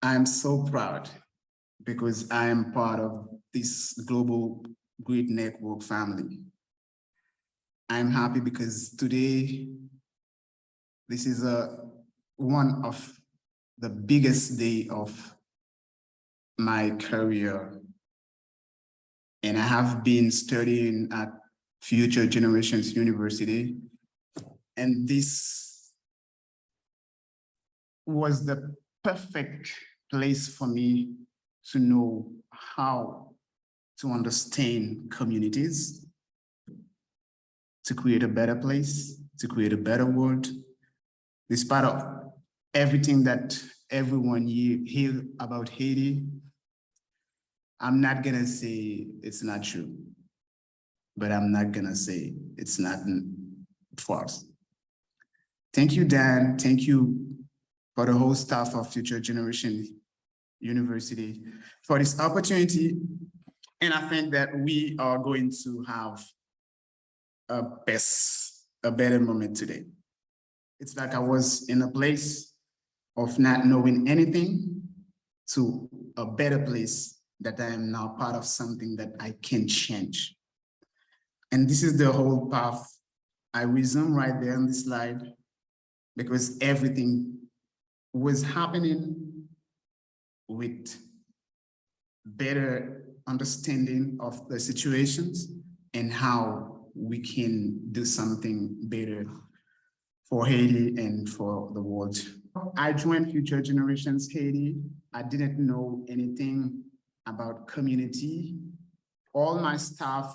I'm so proud because I am part of this global great network family. I'm happy because today, this is one of the biggest day of my career. And I have been studying at Future Generations University. And this was the perfect place for me to know how to understand communities, to create a better place, to create a better world. Despite of everything that everyone hear about Haiti, I'm not gonna say it's not true, but I'm not gonna say it's not false. Thank you, Dan. Thank you for the whole staff of Future Generation University for this opportunity. And I think that we are going to have a better moment today. It's like I was in a place of not knowing anything to a better place that I am now part of something that I can change. And this is the whole path. I resume right there on this slide because everything was happening with better understanding of the situations and how we can do something better for Haiti and for the world. I joined Future Generations Haiti. I didn't know anything about community. All my staff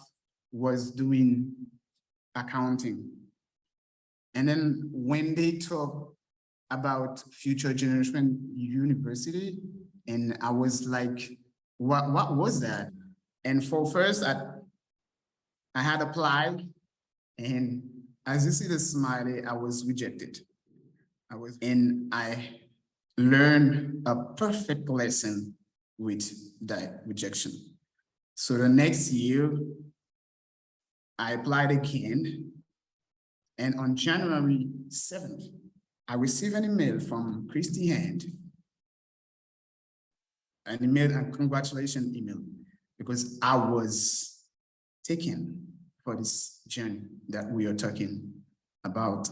was doing accounting. And then when they talk about Future Generation University, and I was like, what was that? And for first, I had applied, and as you see the smiley, I was rejected. And I learned a perfect lesson with that rejection. So the next year, I applied again, and on January 7th, I received an email from Christy Hand, an email, a congratulations email, because I was taken for this journey that we are talking about.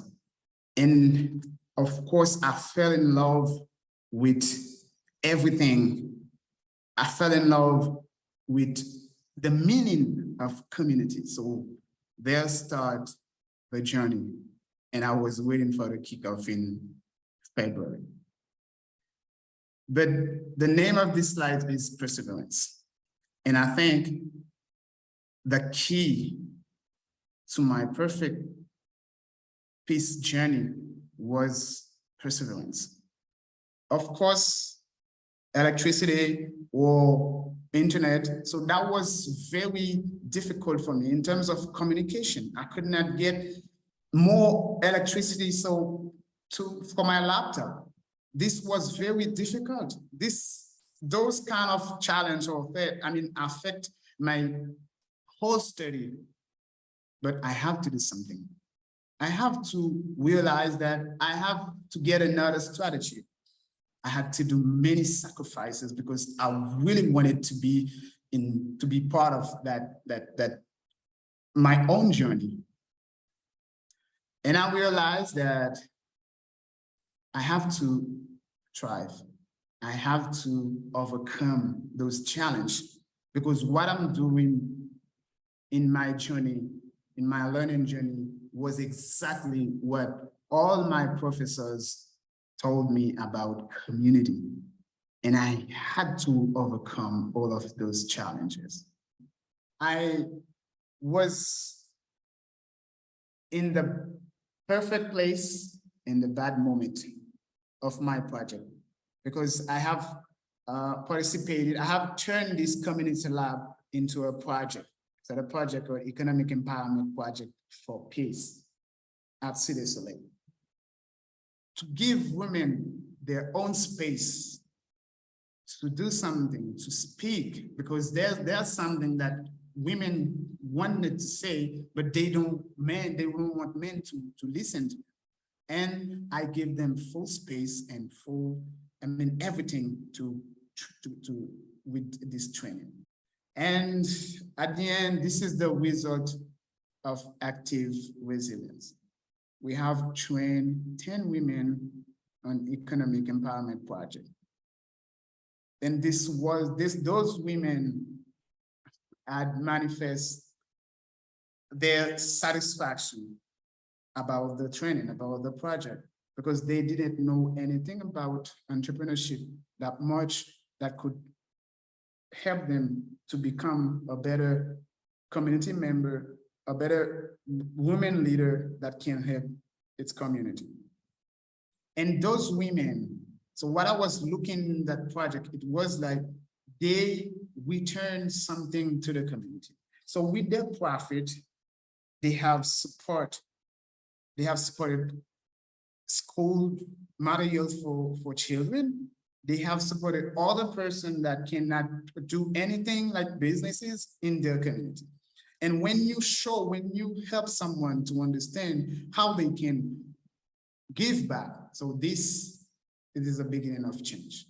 And of course, I fell in love with everything. I fell in love with the meaning of community. So there start the journey. And I was waiting for the kickoff in February. But the name of this slide is perseverance. And I think the key to my perfect peace journey was perseverance. Of course, electricity or internet. So that was very difficult for me in terms of communication. I could not get more electricity for my laptop. This was very difficult. Those kind of challenge or affect my whole study. But I have to do something. I have to realize that I have to get another strategy. I had to do many sacrifices because I really wanted to be part of that my own journey. And I realized that I have to thrive. I have to overcome those challenges because what I'm doing in my journey, in my learning journey, was exactly what all my professors told me about community. And I had to overcome all of those challenges. I was in the perfect place in the bad moment of my project because I have participated, I have turned this community lab into a project. So the project or economic empowerment project for peace at Cite Soleil. To give women their own space to do something, to speak, because there's something that women wanted to say, but they don't want men to listen to. And I give them full space and full everything to with this training. And at the end, this is the result of active resilience. We have trained 10 women on economic empowerment project. And those women had manifest their satisfaction about the training, about the project, because they didn't know anything about entrepreneurship that much that could help them to become a better community member, a better women leader that can help its community. And those women, so what I was looking in that project, it was like they return something to the community. So with their profit, they have supported school materials for children. They have supported other person that cannot do anything like businesses in their community. And when you help someone to understand how they can give back, so this is a beginning of change.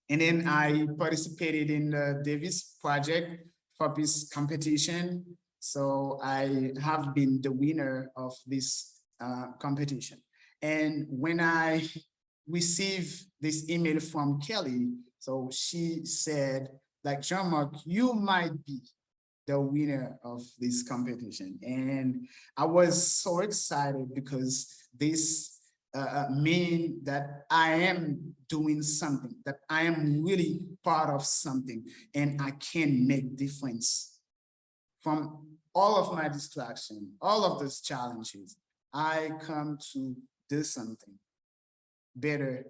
And then I participated in the Davis Project for Peace competition. So I have been the winner of this competition. And when I received this email from Kelly, so she said, like, Jean-Marc, you might be the winner of this competition. And I was so excited because this mean that I am doing something, that I am really part of something, and I can make difference. From all of my distraction, all of those challenges, I come to do something better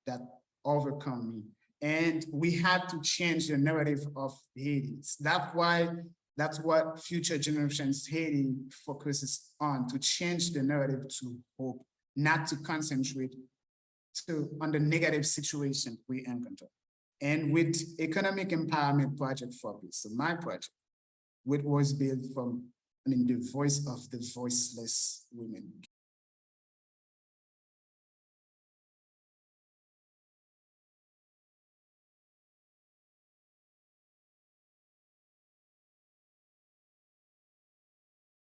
that overcome me. And we had to change the narrative of Haiti. That's what Future Generations Haiti focuses on, to change the narrative to hope, not to concentrate on the negative situation we encounter. And with Economic Empowerment Project for Peace, so my project, which was built from the voice of the voiceless women.